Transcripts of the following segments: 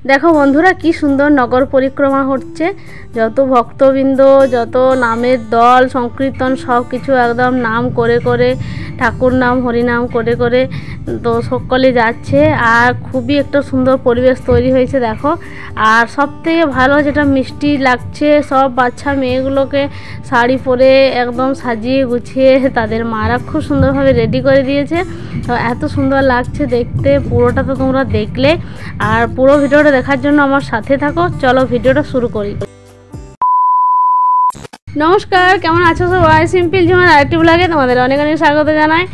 দেখো বন্ধুরা কি সুন্দর নগর পরিক্রমা হচ্ছে। যত ভক্তবৃন্দ, যত নামের দল, সংকীর্তন সব কিছু একদম নাম করে করে, ঠাকুর নাম হরিনাম করে করে তো সকলে যাচ্ছে। আর খুবই একটা সুন্দর পরিবেশ তৈরি হয়েছে দেখো। আর সব থেকে ভালো যেটা মিষ্টি লাগছে, সব বাচ্চা মেয়েগুলোকে শাড়ি পরে একদম সাজিয়ে গুছিয়ে তাদের মারা খুব সুন্দরভাবে রেডি করে দিয়েছে। তো এত সুন্দর লাগছে দেখতে, পুরোটা তো তোমরা দেখলে। আর পুরো ভিডিওটা দেখার জন্য আমার সাথে থাকো। চলো ভিডিওটা শুরু করি। নমস্কার, কেমন আছো সবাই? সিম্পল জীবন আরেকটি ব্লগে তোমাদের অনেক অনেক স্বাগত জানাই।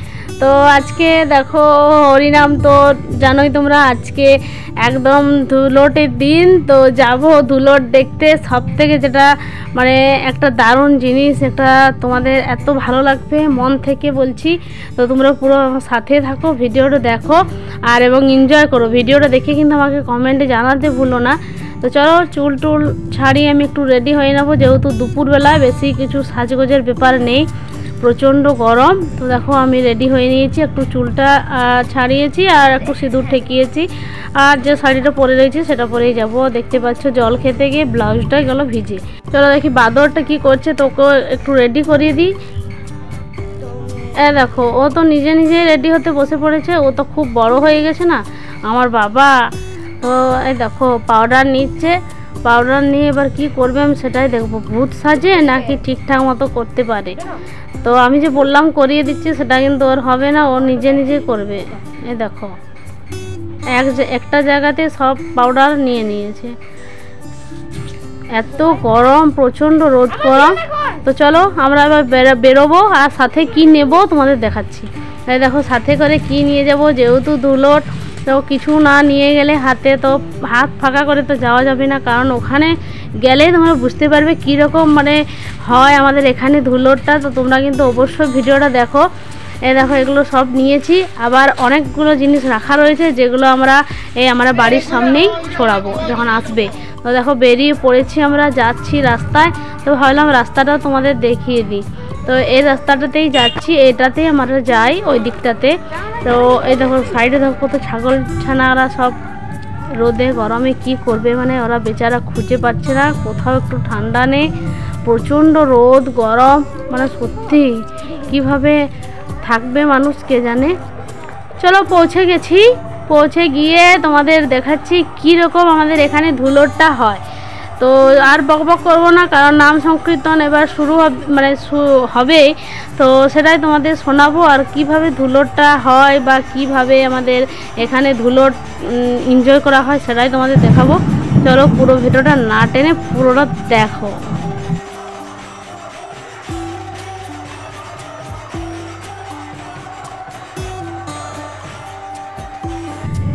তো আজকে দেখো হরিনাম তো জানোই তোমরা, আজকে একদম ধুলোটের দিন। তো যাব ধুলোট দেখতে। সব থেকে যেটা মানে একটা দারুণ জিনিস, একটা তোমাদের এত ভালো লাগবে মন থেকে বলছি। তো তোমরা পুরো সাথে থাকো, ভিডিওটা দেখো আর এবং এনজয় করো। ভিডিওটা দেখে কিন্তু আমাকে কমেন্টে জানাতে ভুলো না। তো চলো চুল টুল ছাড়িয়ে আমি একটু রেডি হয়ে নেবো, যেহেতু দুপুরবেলা বেশি কিছু সাজগোজের ব্যাপার নেই, প্রচণ্ড গরম। তো দেখো আমি রেডি হয়ে নিয়েছি, একটু চুলটা ছাড়িয়েছি আর একটু সিঁদুর ঠেকিয়েছি। আর যে শাড়িটা পরে রয়েছে সেটা পরেই যাব। দেখতে পাচ্ছ জল খেতে গিয়ে ব্লাউজটা গেল ভিজে। চলো দেখি বাদরটা কি করছে, তোকে একটু রেডি করিয়ে দিই। দেখো ও তো নিজে নিজে রেডি হতে বসে পড়েছে। ও তো খুব বড় হয়ে গেছে না আমার বাবা। তো এই দেখো পাউডার নিচ্ছে, পাউডার নিয়ে এবার কি করবে আমি সেটাই দেখবো। ভূত সাজে নাকি ঠিকঠাক মতো করতে পারে। তো আমি যে বললাম করিয়ে দিচ্ছি সেটা কিন্তু ওর হবে না, ও নিজে নিজে করবে। এই দেখো একটা জায়গাতে সব পাউডার নিয়ে নিয়েছে। এত গরম, প্রচণ্ড রোদ গরম। তো চলো আমরা এবার বেরোবো। আর সাথে কি নেব তোমাদের দেখাচ্ছি। এই দেখো সাথে করে কি নিয়ে যাব, যেহেতু ধুলোট তো কিছু না নিয়ে গেলে হাতে তো হাত ফাঁকা করে তো যাওয়া যাবে না। কারণ ওখানে গেলে তোমরা বুঝতে পারবে কীরকম মানে হয় আমাদের এখানে ধুলোটটা। তো তোমরা কিন্তু অবশ্যই ভিডিওটা দেখো। দেখো এগুলো সব নিয়েছি, আবার অনেকগুলো জিনিস রাখা রয়েছে যেগুলো আমরা আমরা বাড়ির সামনেই ছড়াবো যখন আসবে। তো দেখো বেরিয়ে পড়েছি, আমরা যাচ্ছি রাস্তায়। তো ভাবলাম রাস্তাটাও তোমাদের দেখিয়ে দিই। তো এই রাস্তাটাতেই যাচ্ছি, এটাতেই আমরা যাই ওই দিকটাতে। তো এই দেখো সাইডে দেখো কত ছাগল ছানারা সব রোদে গরমে কি করবে, মানে ওরা বেচারা খুঁজে পাচ্ছে না কোথাও একটু ঠান্ডা নেই। প্রচণ্ড রোদ গরম, মানে সত্যি কিভাবে থাকবে মানুষ কে জানে। চলো পৌঁছে গেছি, পৌঁছে গিয়ে তোমাদের দেখাচ্ছি কীরকম আমাদের এখানে ধুলোটটা হয়। তো আর বকবক করবো না, কারণ নাম সংকীর্তন এবার শুরু হবে। তো সেটাই তোমাদের শোনাবো। আর কিভাবে ধুলোটটা হয় বা কিভাবে আমাদের এখানে ধুলোট এনজয় করা হয় সেটাই তোমাদের দেখাবো। চলো পুরো ভিডিওটা না টেনে পুরোটা দেখো।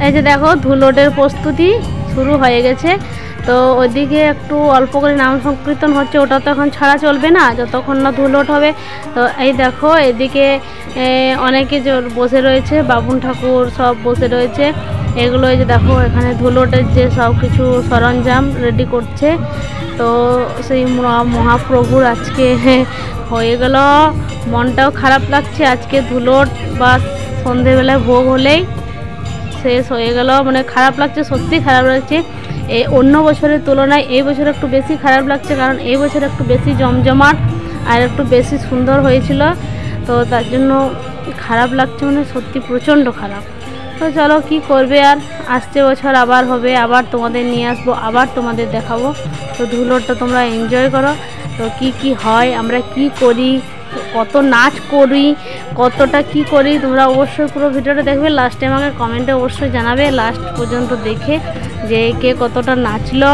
এই যে দেখো ধুলোটের প্রস্তুতি শুরু হয়ে গেছে। তো ওইদিকে একটু অল্প করে নাম সংকীর্তন হচ্ছে, ওটা তো এখন ছাড়া চলবে না যতক্ষণ না ধুলোট হবে। তো এই দেখো এদিকে অনেকে বসে রয়েছে, বাবুন ঠাকুর সব বসে রয়েছে। এগুলো এই যে দেখো এখানে ধুলোটের যে সব কিছু সরঞ্জাম রেডি করছে। তো সেই মহাপ্রভুর আজকে হয়ে গেল, মনটাও খারাপ লাগছে। আজকে ধুলোট বা সন্ধেবেলায় ভোগ হলেই শেষ হয়ে গেল, মানে খারাপ লাগছে, সত্যি খারাপ লাগছে। এই অন্য বছরের তুলনায় এই বছর একটু বেশি খারাপ লাগছে, কারণ এই বছর একটু বেশি জমজমাট আর একটু বেশি সুন্দর হয়েছিল। তো তার জন্য খারাপ লাগছে, মানে সত্যি প্রচণ্ড খারাপ। তো চলো কি করবে আর, আসছে বছর আবার হবে, আবার তোমাদের নিয়ে আসবো, আবার তোমাদের দেখাবো। তো ধুলোটটা তোমরা এনজয় করো। তো কি হয়, আমরা কি করি, কত নাচ করি, কতটা কি করি, তোমরা অবশ্যই পুরো ভিডিওটা দেখবে। লাস্টে আমাকে কমেন্টে অবশ্যই জানাবে লাস্ট পর্যন্ত দেখে যে কে কতটা নাচলো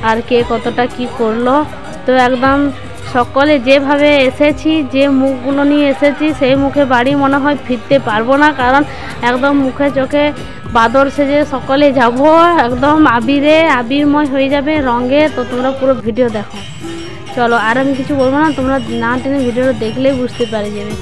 আর কে কতটা কি করলো। তো একদম সকলে যেভাবে এসেছি, যে মুখগুলো নিয়ে এসেছি সেই মুখে বাড়ি মনে হয় ফিরতে পারবো না, কারণ একদম মুখে চোখে বাদর সেজে সকলে যাব, একদম আবিরময় হয়ে যাবে রঙে। তো তোমরা পুরো ভিডিও দেখো। চলো আর আমি কিছু বলবো না, তোমরা না টেনে ভিডিওটা দেখলেই বুঝতে পারে যাবে।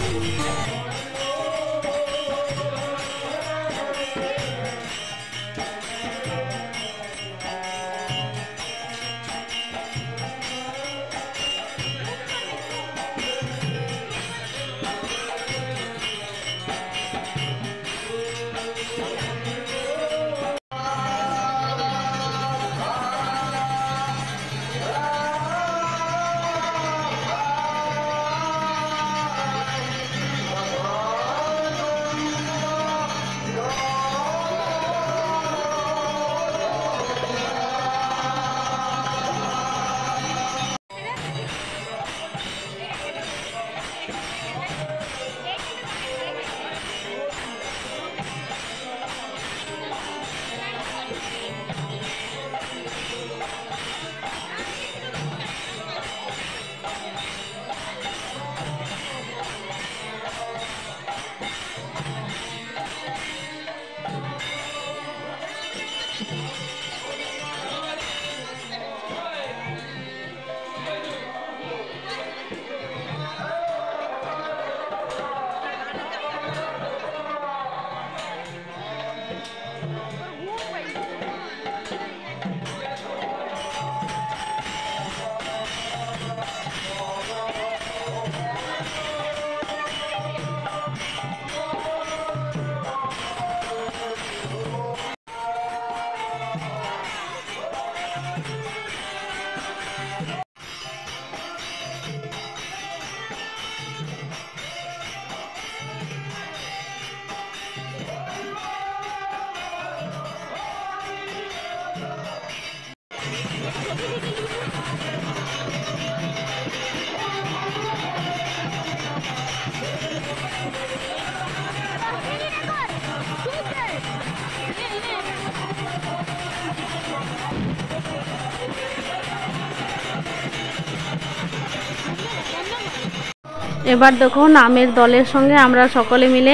এবার দেখো নামের দলের সঙ্গে আমরা সকলে মিলে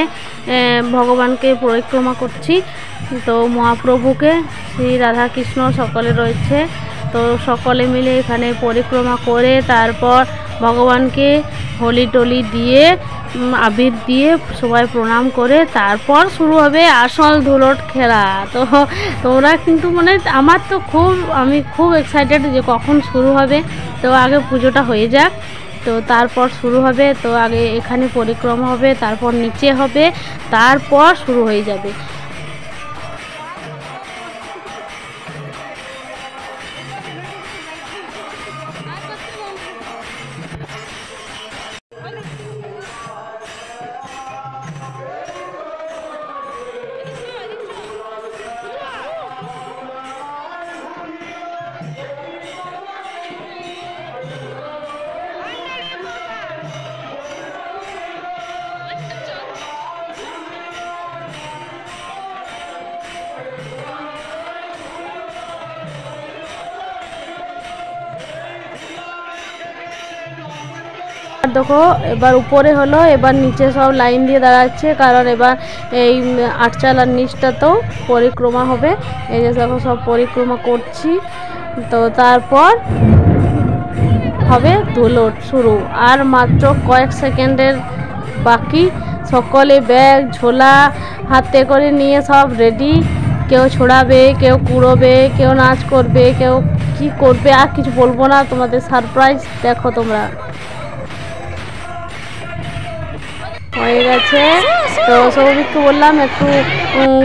ভগবানকে পরিক্রমা করছি। তো মহাপ্রভুকে, শ্রী রাধাকৃষ্ণ সকলে রয়েছে, তো সকলে মিলে এখানে পরিক্রমা করে তারপর ভগবানকে হোলি টলি দিয়ে আবির দিয়ে সবাই প্রণাম করে তারপর শুরু হবে আসল ধুলোট খেলা। তো তোমরা কিন্তু মানে আমি খুব এক্সাইটেড যে কখন শুরু হবে। তো আগে পুজোটা হয়ে যাক, তো তারপর শুরু হবে। তো আগে এখানে পরিক্রমা হবে, তারপর নিচে হবে, তারপর শুরু হয়ে যাবে। দেখো এবার উপরে হলো, এবার নিচে সব লাইন দিয়ে দাঁড়াচ্ছে, কারণ এবার এই আটচালার নিচটাতেও পরিক্রমা হবে। এই যে দেখো সব পরিক্রমা করছি, তো তারপর হবে ধুলোট শুরু। আর মাত্র কয়েক সেকেন্ডের বাকি। সকলে ব্যাগ ঝোলা হাতে করে নিয়ে সব রেডি। কেউ ছোড়াবে, কেউ কুড়োবে, কেউ নাচ করবে, কেউ কি করবে আর কিছু বলবো না, তোমাদের সারপ্রাইজ দেখো তোমরা। হয়ে গেছে, তো সৌভিককে বললাম একটু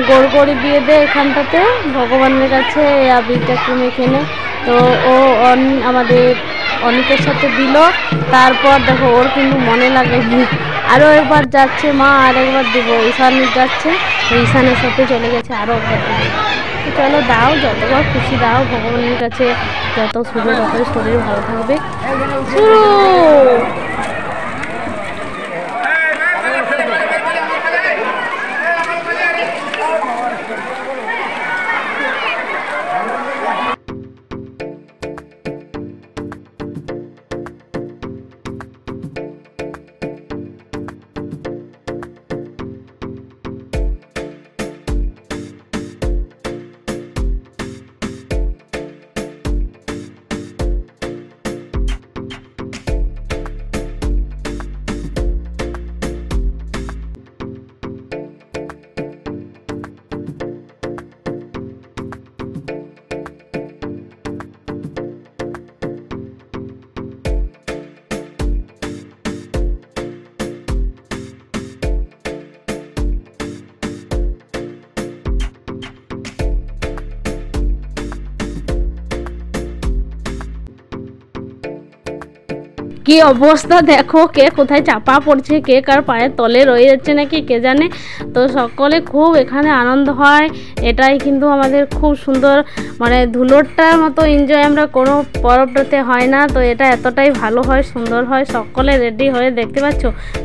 গোড় দিয়ে দে এখানটাতে ভগবানের কাছে আবিরটা একটু মেখে নে। তো ও আমাদের অনিকের সাথে দিল। তারপর দেখো ওর কিন্তু মনে লাগেনি, আরও একবার যাচ্ছে মা, আর একবার দেবো। ঈশান যাচ্ছে, ঈশানের সাথে চলে গেছে আরও একবার দেবো। তো চলো দাও, যতবার খুশি দাও ভগবানের কাছে, যত শুধু ততই শরীর ভালো থাকবে। শুরু। কি অবস্থা দেখো, কে কোথায় চাপা পড়ছে, কে কার পায়ের তলে রয়ে যাচ্ছে নাকি কে জানে। তো সকলে খুব এখানে আনন্দ হয়, এটাই কিন্তু আমাদের খুব সুন্দর, মানে ধুলোটার মতো এনজয় আমরা কোনো পরবটাতে হয় না। তো এটা এতটাই ভালো হয়, সুন্দর হয়। সকলে রেডি হয়ে দেখতে পাচ্ছ,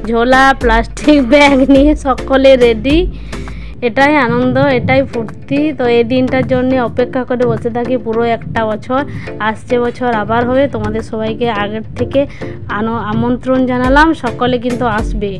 ঝোলা প্লাস্টিক ব্যাগ নিয়ে সকলে রেডি। এটাই আনন্দ, এটাই ফুর্তি। তো এই দিনটার জন্য অপেক্ষা করে বসে থাকি পুরো একটা বছর। আসছে বছর আবার হবে। তোমাদের সবাইকে আগের থেকে আমন্ত্রণ জানালাম, সকলে কিন্তু আসবে।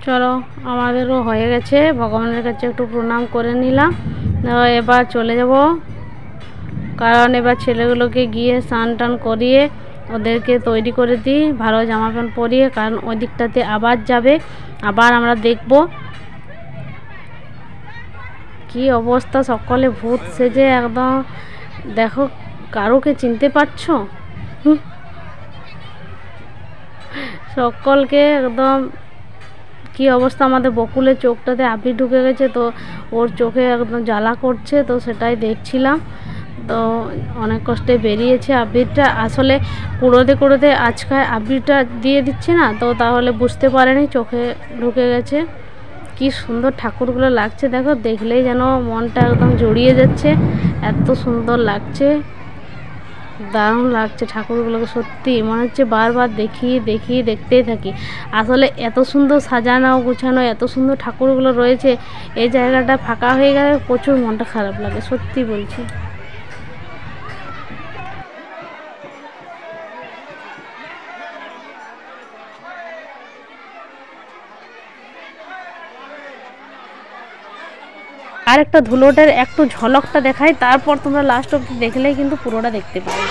চলো আমাদেরও হয়ে গেছে, ভগবানের কাছে একটু প্রণাম করে নিলাম। এবার চলে যাব, কারণ এবার ছেলেগুলোকে গিয়ে স্নান টান করিয়ে ওদেরকে তৈরি করে দিই ভালো জামা প্যান্ট পরিয়ে, কারণ ওই দিকটাতে আবার যাবে, আবার আমরা দেখব কি অবস্থা। সকলে ভূত সেজে একদম, দেখো কারোকে চিনতে পারছো? সকলকে একদম কি অবস্থা। আমাদের বকুলের চোখটাতে আবির ঢুকে গেছে, তো ওর চোখে একদম জ্বালা করছে, তো সেটাই দেখছিলাম। তো অনেক কষ্টে বেরিয়েছে আবিরটা, আসলে কুড়োতে কুড়োতে আজকায় আবিরটা দিয়ে দিচ্ছে না, তো তাহলে বুঝতে পারেনি চোখে ঢুকে গেছে। কি সুন্দর ঠাকুরগুলো লাগছে, দেখো দেখলেই যেন মনটা একদম জড়িয়ে যাচ্ছে, এত সুন্দর লাগছে, দারুণ লাগছে ঠাকুরগুলোকে। সত্যি মনে হচ্ছে বারবার দেখতেই থাকি। আসলে এত সুন্দর সাজানো গুছানো, এত সুন্দর ঠাকুরগুলো রয়েছে, এই জায়গাটা ফাঁকা হয়ে গেলে প্রচুর মনটা খারাপ লাগে, সত্যি বলছি। আর একটা ধুলোটের একটু ঝলকটা দেখাই, তারপর তোমরা লাস্ট অবধি দেখলেই কিন্তু পুরোটা দেখতে পাবে।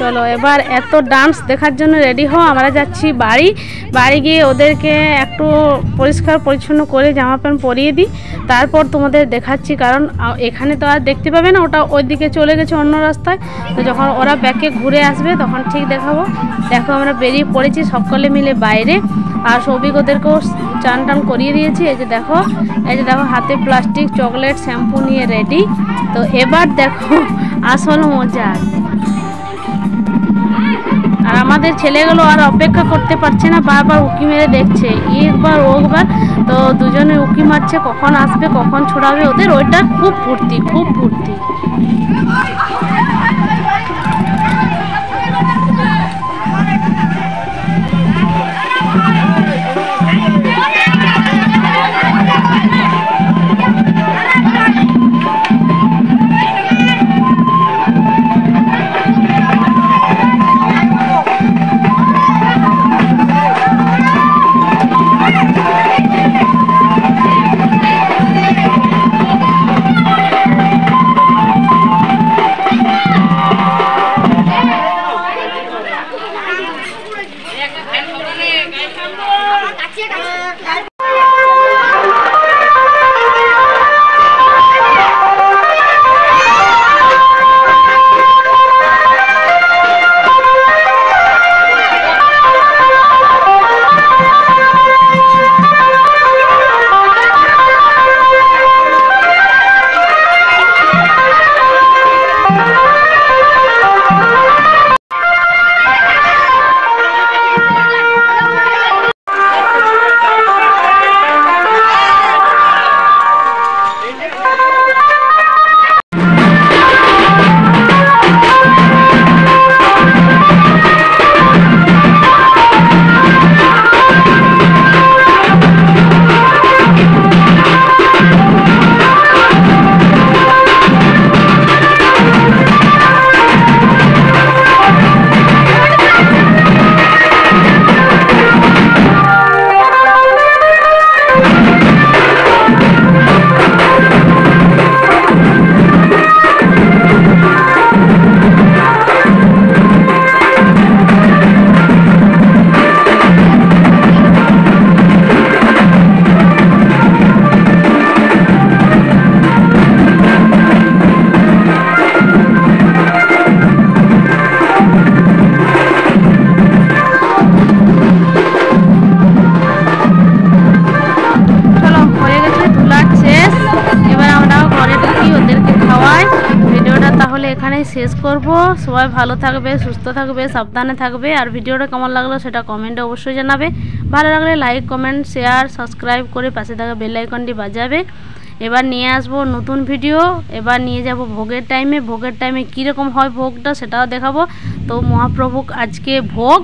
চলো এবার এত ডান্স দেখার জন্য রেডি হও, আমরা যাচ্ছি বাড়ি গিয়ে ওদেরকে একটু পরিষ্কার পরিচ্ছন্ন করে জামা প্যান্ট পরিয়ে দিই, তারপর তোমাদের দেখাচ্ছি। কারণ এখানে তো আর দেখতে পাবে না, ওটা ওইদিকে চলে গেছে অন্য রাস্তায়, তো যখন ওরা ব্যাকে ঘুরে আসবে তখন ঠিক দেখাবো। দেখো আমরা বেরিয়ে পড়েছি সকলে মিলে বাইরে, আর সৌভিক ওদেরকেও চান টান করিয়ে দিয়েছি। এই যে দেখো হাতে প্লাস্টিক, চকলেট, শ্যাম্পু নিয়ে রেডি। তো এবার দেখো আসল মজা। আর আমাদের ছেলেগুলো আর অপেক্ষা করতে পারছে না, বারবার উঁকি মেরে দেখছে, একবার ও একবার, তো দুজনে উঁকি মারছে কখন আসবে কখন ছড়াবে, ওদের ওইটা খুব ফুর্তি। শেষ করব। সবাই ভালো থাকবে, সুস্থ থাকবে, সাবধানে থাকবে। আর ভিডিওটা কেমন লাগলো সেটা কমেন্টে অবশ্যই জানাবে। ভালো লাগলে লাইক, কমেন্ট, শেয়ার, সাবস্ক্রাইব করে পাশে থাকা বেল আইকনটি বাজাবে। এবার নিয়ে আসবো নতুন ভিডিও। এবার নিয়ে যাব ভোগের টাইমে। ভোগের টাইমে কীরকম হয় ভোগটা সেটাও দেখাবো। তো মহাপ্রভু আজকে ভোগ